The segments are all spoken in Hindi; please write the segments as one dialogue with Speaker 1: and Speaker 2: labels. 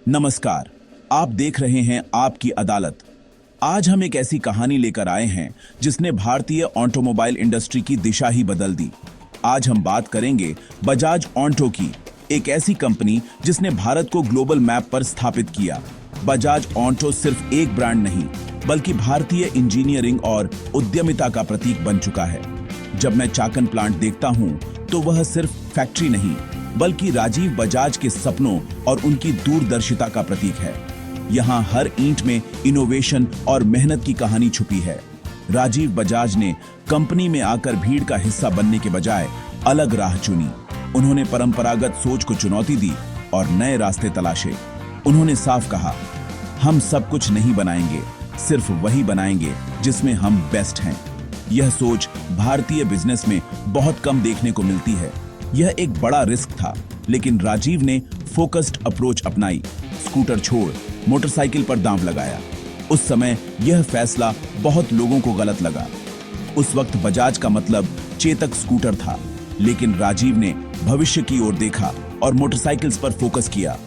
Speaker 1: नमस्कार। आप देख रहे हैं आपकी अदालत। आज हम एक ऐसी कहानी लेकर आए हैं जिसने भारतीय ऑटोमोबाइल इंडस्ट्री की दिशा ही बदल दी। आज हम बात करेंगे बजाज ऑटो की, एक ऐसी कंपनी जिसने भारत को ग्लोबल मैप पर स्थापित किया। बजाज ऑटो सिर्फ एक ब्रांड नहीं, बल्कि भारतीय इंजीनियरिंग और उद्यमिता का प्रतीक बन चुका है। जब मैं चाकन प्लांट देखता हूं, तो वह सिर्फ फैक्ट्री नहीं, बल्कि राजीव बजाज के सपनों और उनकी दूरदर्शिता का प्रतीक है। यहाँ हर ईंट में इनोवेशन और मेहनत की कहानी छुपी है। राजीव बजाज ने कंपनी में आकर भीड़ का हिस्सा बनने के बजाय अलग राह चुनी। उन्होंने परंपरागत सोच को चुनौती दी और नए रास्ते तलाशे। उन्होंने साफ कहा, हम सब कुछ नहीं बनाएंगे, सिर्फ वही बनाएंगे जिसमें हम बेस्ट हैं। यह सोच भारतीय बिजनेस में बहुत कम देखने को मिलती है। यह एक बड़ा रिस्क था, लेकिन राजीव ने फोकस्ड अप्रोच अपनाई। स्कूटर छोड़ मोटरसाइकिल पर दांव लगाया। उस समय यह फैसला बहुत लोगों को गलत लगा। उस वक्त बजाज का मतलब चेतक स्कूटर था, लेकिन राजीव ने भविष्य की ओर देखा और मोटरसाइकिल्स पर फोकस किया।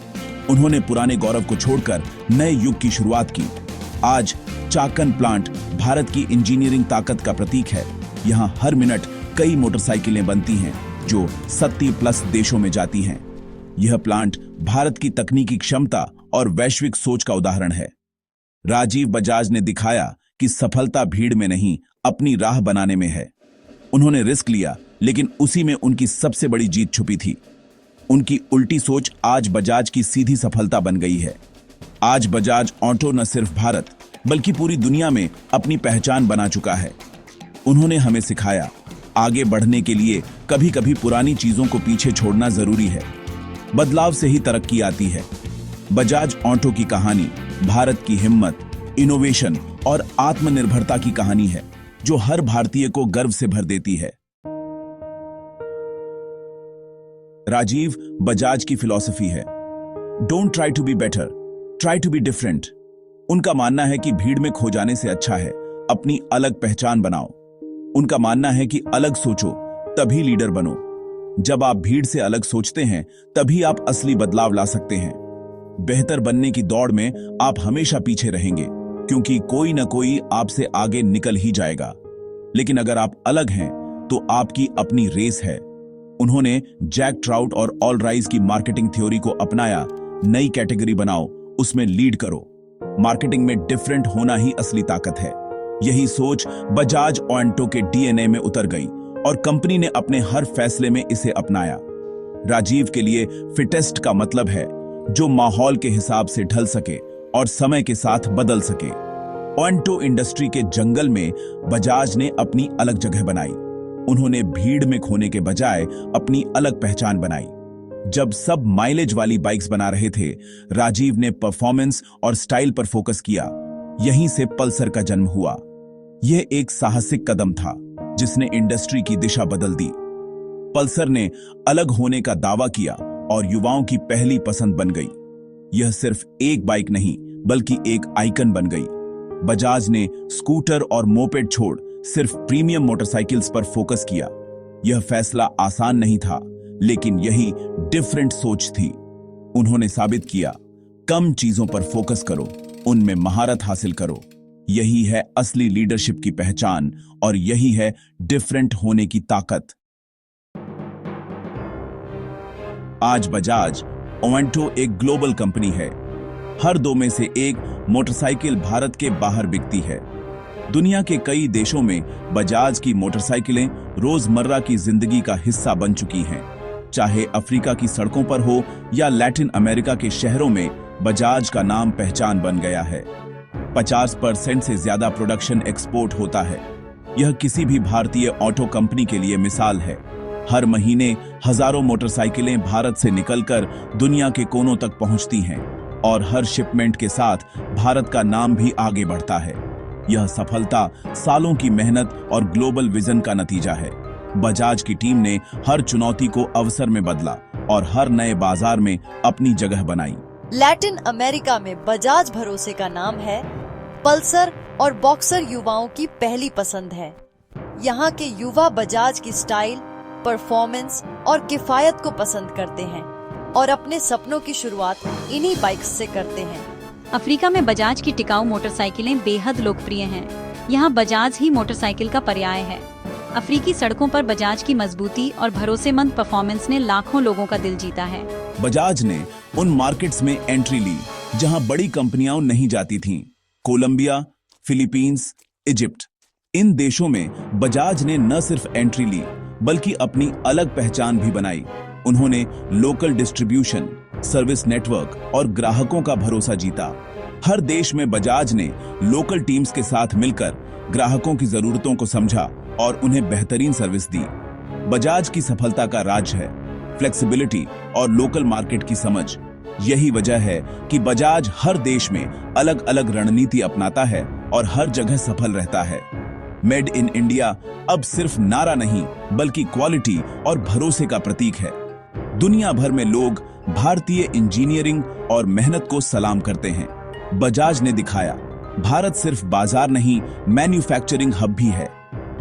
Speaker 1: उन्होंने पुराने गौरव को छोड़कर नए युग की शुरुआत की। आज चाकन प्लांट भारत की इंजीनियरिंग ताकत का प्रतीक है। यहाँ हर मिनट कई मोटरसाइकिलें बनती हैं जो 70+ देशों में जाती हैं। यह प्लांट भारत की तकनीकी क्षमता और वैश्विक सोच का उदाहरण है। राजीव बजाज ने दिखाया कि सफलता भीड़ में नहीं, अपनी राह बनाने में है। उन्होंने रिस्क लिया, लेकिन उसी में उनकी सबसे बड़ी जीत छुपी थी। उनकी उल्टी सोच आज बजाज की सीधी सफलता बन गई है। आज बजाज ऑटो न सिर्फ भारत, बल्कि पूरी दुनिया में अपनी पहचान बना चुका है। उन्होंने हमें सिखाया, आगे बढ़ने के लिए कभी कभी पुरानी चीजों को पीछे छोड़ना जरूरी है। बदलाव से ही तरक्की आती है। बजाज ऑटो की कहानी भारत की हिम्मत, इनोवेशन और आत्मनिर्भरता की कहानी है, जो हर भारतीय को गर्व से भर देती है। राजीव बजाज की फिलॉसफी है, don't try to be better, try to be different. उनका मानना है कि भीड़ में खो जाने से अच्छा है अपनी अलग पहचान बनाओ। उनका मानना है कि अलग सोचो, तभी लीडर बनो। जब आप भीड़ से अलग सोचते हैं, तभी आप असली बदलाव ला सकते हैं। बेहतर बनने की दौड़ में आप हमेशा पीछे रहेंगे, क्योंकि कोई न कोई आपसे आगे निकल ही जाएगा। लेकिन अगर आप अलग हैं, तो आपकी अपनी रेस है। उन्होंने जैक ट्राउट और ऑल राइज की मार्केटिंग थ्योरी को अपनाया। नई कैटेगरी बनाओ, उसमें लीड करो। मार्केटिंग में डिफरेंट होना ही असली ताकत है। यही सोच बजाज ऑटो के डीएनए में उतर गई और कंपनी ने अपने हर फैसले में इसे अपनाया। राजीव के लिए फिटेस्ट का मतलब है जो माहौल के हिसाब से ढल सके और समय के साथ बदल सके। ऑटो इंडस्ट्री के जंगल में बजाज ने अपनी अलग जगह बनाई। उन्होंने भीड़ में खोने के बजाय अपनी अलग पहचान बनाई। जब सब माइलेज वाली बाइक्स बना रहे थे, राजीव ने परफॉर्मेंस और स्टाइल पर फोकस किया। यहीं से पल्सर का जन्म हुआ। यह एक साहसिक कदम था जिसने इंडस्ट्री की दिशा बदल दी। पल्सर ने अलग होने का दावा किया और युवाओं की पहली पसंद बन गई। यह सिर्फ एक बाइक नहीं, बल्कि एक आइकन बन गई। बजाज ने स्कूटर और मोपेड छोड़ सिर्फ प्रीमियम मोटरसाइकिल्स पर फोकस किया। यह फैसला आसान नहीं था, लेकिन यही डिफरेंट सोच थी। उन्होंने साबित किया, कम चीजों पर फोकस करो, उनमें महारत हासिल करो। यही है असली लीडरशिप की पहचान और यही है डिफरेंट होने की ताकत। आज बजाज ऑटो एक ग्लोबल कंपनी है। हर 2 में से 1 मोटरसाइकिल भारत के बाहर बिकती है। दुनिया के कई देशों में बजाज की मोटरसाइकिलें रोजमर्रा की जिंदगी का हिस्सा बन चुकी हैं। चाहे अफ्रीका की सड़कों पर हो या लैटिन अमेरिका के शहरों में, बजाज का नाम पहचान बन गया है। 50% से ज्यादा प्रोडक्शन एक्सपोर्ट होता है। यह किसी भी भारतीय ऑटो कंपनी के लिए मिसाल है। हर महीने हजारों मोटरसाइकिलें भारत से निकलकर दुनिया के कोनों तक पहुंचती हैं और हर शिपमेंट के साथ भारत का नाम भी आगे बढ़ता है। यह सफलता सालों की मेहनत और ग्लोबल विजन का नतीजा है। बजाज की टीम ने हर चुनौती को अवसर में बदला और हर नए बाजार में अपनी जगह बनाई।
Speaker 2: लैटिन अमेरिका में बजाज भरोसे का नाम है। पल्सर और बॉक्सर युवाओं की पहली पसंद है। यहाँ के युवा बजाज की स्टाइल, परफॉर्मेंस और किफायत को पसंद करते हैं। और अपने सपनों की शुरुआत इन्हीं बाइक्स से करते हैं।
Speaker 3: अफ्रीका में बजाज की टिकाऊ मोटरसाइकिलें बेहद लोकप्रिय हैं। यहाँ बजाज ही मोटरसाइकिल का पर्याय है। अफ्रीकी सड़कों पर बजाज की मजबूती और भरोसेमंद परफॉर्मेंस ने लाखों लोगों का दिल जीता है।
Speaker 1: बजाज ने उन मार्केट्स में एंट्री ली जहां बड़ी कंपनियां नहीं जाती थीं। कोलंबिया, फिलीपींस, इजिप्ट, इन देशों में बजाज ने न सिर्फ एंट्री ली बल्कि अपनी अलग पहचान भी बनाई। उन्होंने लोकल डिस्ट्रीब्यूशन, सर्विस नेटवर्क और ग्राहकों का भरोसा जीता। हर देश में बजाज ने लोकल टीम्स के साथ मिलकर ग्राहकों की जरूरतों को समझा और उन्हें बेहतरीन सर्विस दी। बजाज की सफलता का राज है फ्लेक्सिबिलिटी और लोकल मार्केट की समझ। यही वजह है कि बजाज हर देश में अलग अलग रणनीति अपनाता है और हर जगह सफल रहता है। मेड इन इंडिया अब सिर्फ नारा नहीं बल्कि क्वालिटी और भरोसे का प्रतीक है। दुनिया भर में लोग भारतीय इंजीनियरिंग और मेहनत को सलाम करते हैं। बजाज ने दिखाया भारत सिर्फ बाजार नहीं, मैन्युफैक्चरिंग हब भी है।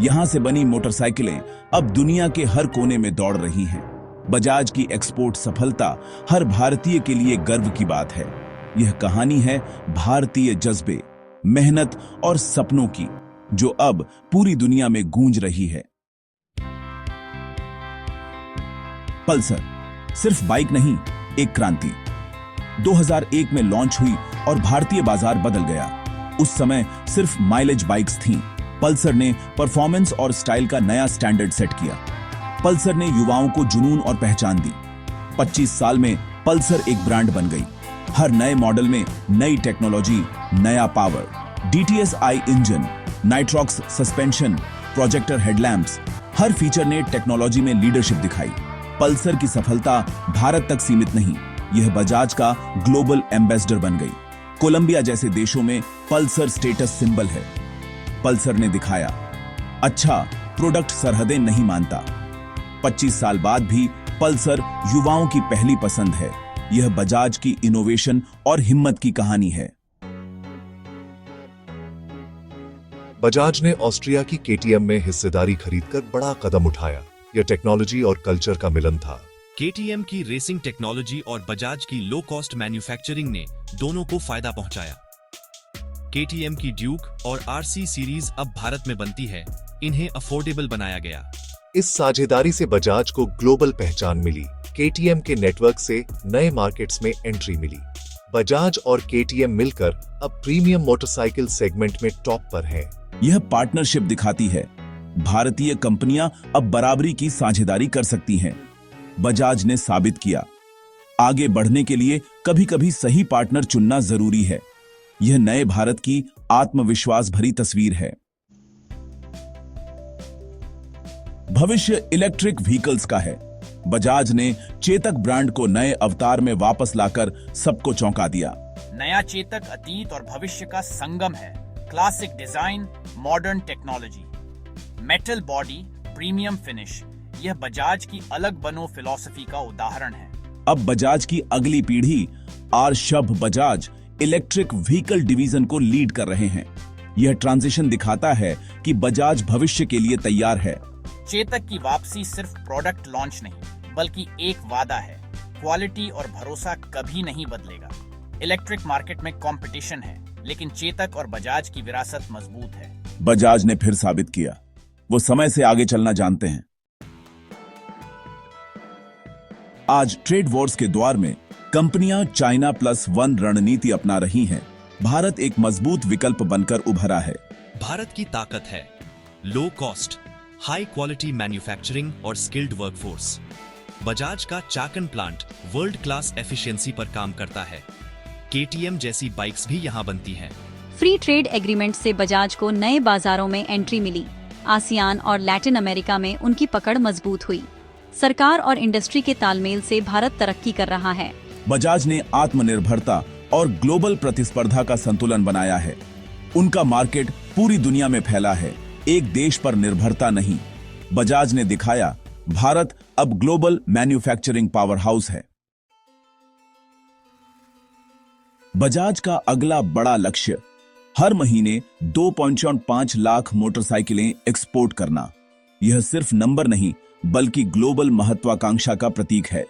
Speaker 1: यहां से बनी मोटरसाइकिलें अब दुनिया के हर कोने में दौड़ रही हैं। बजाज की एक्सपोर्ट सफलता हर भारतीय के लिए गर्व की बात है। यह कहानी है भारतीय जज्बे, मेहनत और सपनों की, जो अब पूरी दुनिया में गूंज रही है। पल्सर सिर्फ बाइक नहीं, एक क्रांति। 2001 में लॉन्च हुई और भारतीय बाजार बदल गया। उस समय सिर्फ माइलेज बाइक्स थीं। पल्सर ने परफॉर्मेंस और स्टाइल का नया स्टैंडर्ड सेट किया। पल्सर ने युवाओं को जुनून और पहचान दी। 25 साल में पल्सर एक ब्रांड बन गई। हर नए मॉडल में नई टेक्नोलॉजी, नया power, DTS-I engine, nitrox suspension, projector headlamps, हर फीचर ने टेक्नोलॉजी में लीडरशिप दिखाई। पल्सर की सफलता भारत तक सीमित नहीं, यह बजाज का ग्लोबल एम्बेसडर बन गई। कोलंबिया जैसे देशों में पल्सर स्टेटस सिंबल है। पल्सर ने दिखाया, अच्छा प्रोडक्ट सरहदें नहीं मानता। 25 साल बाद भी पल्सर युवाओं की पहली पसंद है। यह बजाज की इनोवेशन और हिम्मत की कहानी है।
Speaker 4: बजाज ने ऑस्ट्रिया की KTM में हिस्सेदारी खरीदकर बड़ा कदम उठाया। यह टेक्नोलॉजी और कल्चर का मिलन था।
Speaker 5: KTM की रेसिंग टेक्नोलॉजी और बजाज की लो कॉस्ट मैन्युफैक्चरिंग ने दोनों को फायदा पहुंचाया। KTM की ड्यूक और RC सीरीज अब भारत में बनती है। इन्हें अफोर्डेबल बनाया गया।
Speaker 4: इस साझेदारी से बजाज को ग्लोबल पहचान मिली। KTM के नेटवर्क से नए मार्केट्स में एंट्री मिली। बजाज और KTM मिलकर अब प्रीमियम मोटरसाइकिल सेगमेंट में टॉप पर हैं।
Speaker 1: यह पार्टनरशिप दिखाती है भारतीय कंपनियां अब बराबरी की साझेदारी कर सकती हैं। बजाज ने साबित किया, आगे बढ़ने के लिए कभी-कभी सही पार्टनर चुनना जरूरी है। यह नए भारत की आत्मविश्वास भरी तस्वीर है। भविष्य इलेक्ट्रिक व्हीकल्स का है। बजाज ने चेतक ब्रांड को नए अवतार में वापस लाकर सबको चौंका दिया।
Speaker 6: नया चेतक अतीत और भविष्य का संगम है। Classic design, modern technology, metal body, premium finish, यह बजाज की अलग बनो फिलॉसफी का उदाहरण है।
Speaker 1: अब बजाज की अगली पीढ़ी आर्शभ बजाज इलेक्ट्रिक व्हीकल डिवीजन को लीड कर रहे हैं। यह ट्रांजिशन दिखाता है कि बजाज भविष्य के लिए तैयार है।
Speaker 6: चेतक की वापसी सिर्फ प्रोडक्ट लॉन्च नहीं बल्कि एक वादा है, क्वालिटी और भरोसा कभी नहीं बदलेगा। इलेक्ट्रिक मार्केट में कंपटीशन है, लेकिन चेतक और बजाज की विरासत मजबूत है।
Speaker 1: बजाज ने फिर साबित किया, वो समय से आगे चलना जानते हैं। आज ट्रेड वॉर्स के द्वार में कंपनियां चाइना +1 रणनीति अपना रही हैं। भारत एक मजबूत विकल्प बनकर उभरा है।
Speaker 5: भारत की ताकत है low cost, high quality manufacturing और स्किल्ड वर्कफोर्स। बजाज का Chakan plant world class efficiency पर काम करता है। KTM जैसी बाइक्स भी यहाँ बनती हैं।
Speaker 3: फ्री ट्रेड एग्रीमेंट से बजाज को नए बाजारों में एंट्री मिली। आसियान और लैटिन अमेरिका में उनकी पकड़ मजबूत हुई। सरकार और इंडस्ट्री के तालमेल से भारत तरक्की कर रहा है।
Speaker 1: बजाज ने आत्मनिर्भरता और ग्लोबल प्रतिस्पर्धा का संतुलन बनाया है। उनका मार्केट पूरी दुनिया में फैला है, एक देश पर निर्भरता नहीं। बजाज ने दिखाया, भारत अब ग्लोबल मैन्युफैक्चरिंग पावर हाउस है। बजाज का अगला बड़ा लक्ष्य हर महीने 2.5 लाख मोटरसाइकिलें एक्सपोर्ट करना। यह सिर्फ नंबर नहीं बल्कि ग्लोबल महत्वाकांक्षा का प्रतीक है।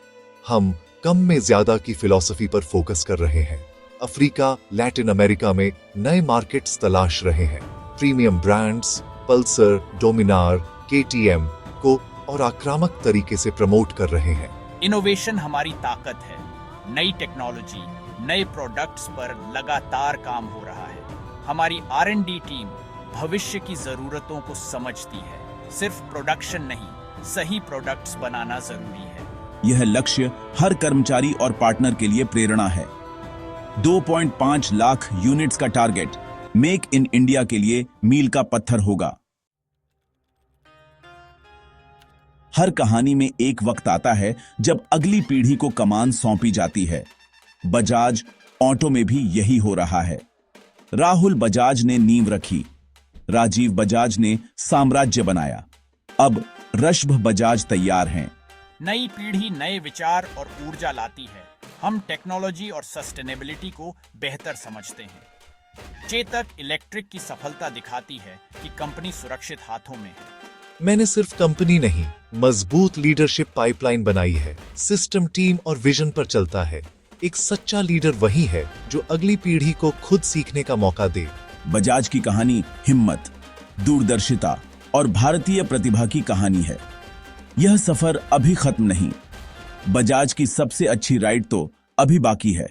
Speaker 4: हम कम में ज्यादा की फिलॉसफी पर फोकस कर रहे हैं। अफ्रीका, लैटिन अमेरिका में नए मार्केट्स तलाश रहे हैं। Premium brands Pulsar, Dominar, KTM को और आक्रामक तरीके से प्रमोट कर रहे हैं।
Speaker 6: इनोवेशन हमारी ताकत है। नई टेक्नोलॉजी, नए प्रोडक्ट्स पर लगातार काम हो रहा है। हमारी R&D टीम भविष्य की जरूरतों को समझती है। सिर्फ प्रोडक्शन नहीं, सही प्रोडक्ट्स बनाना जरूरी है।
Speaker 1: यह लक्ष्य हर कर्मचारी और पार्टनर के लिए प्रेरणा है। 2.5 लाख यूनिट्स का टारगेट मेक इन इंडिया के लिए मील का पत्थर होगा। हर कहानी में एक वक्त आता है जब अगली पीढ़ी को कमान सौंपी जाती है। बजाज ऑटो में भी यही हो रहा है। राहुल बजाज ने नींव रखी, राजीव बजाज ने साम्राज्य बनाया, अब ऋषभ बजाज तैयार हैं।
Speaker 6: नई पीढ़ी नए विचार और ऊर्जा लाती है। हम टेक्नोलॉजी और सस्टेनेबिलिटी को बेहतर समझते हैं। चेतक इलेक्ट्रिक की सफलता दिखाती है कि कंपनी सुरक्षित हाथों में है।
Speaker 4: मैंने सिर्फ कंपनी नहीं, मजबूत लीडरशिप पाइपलाइन बनाई है। सिस्टम, टीम और विजन पर चलता है। एक सच्चा लीडर वही है जो अगली पीढ़ी को खुद सीखने का मौका दे।
Speaker 1: बजाज की कहानी हिम्मत, दूरदर्शिता और भारतीय प्रतिभा की कहानी है। यह सफर अभी खत्म नहीं। बजाज की सबसे अच्छी राइड तो अभी बाकी है।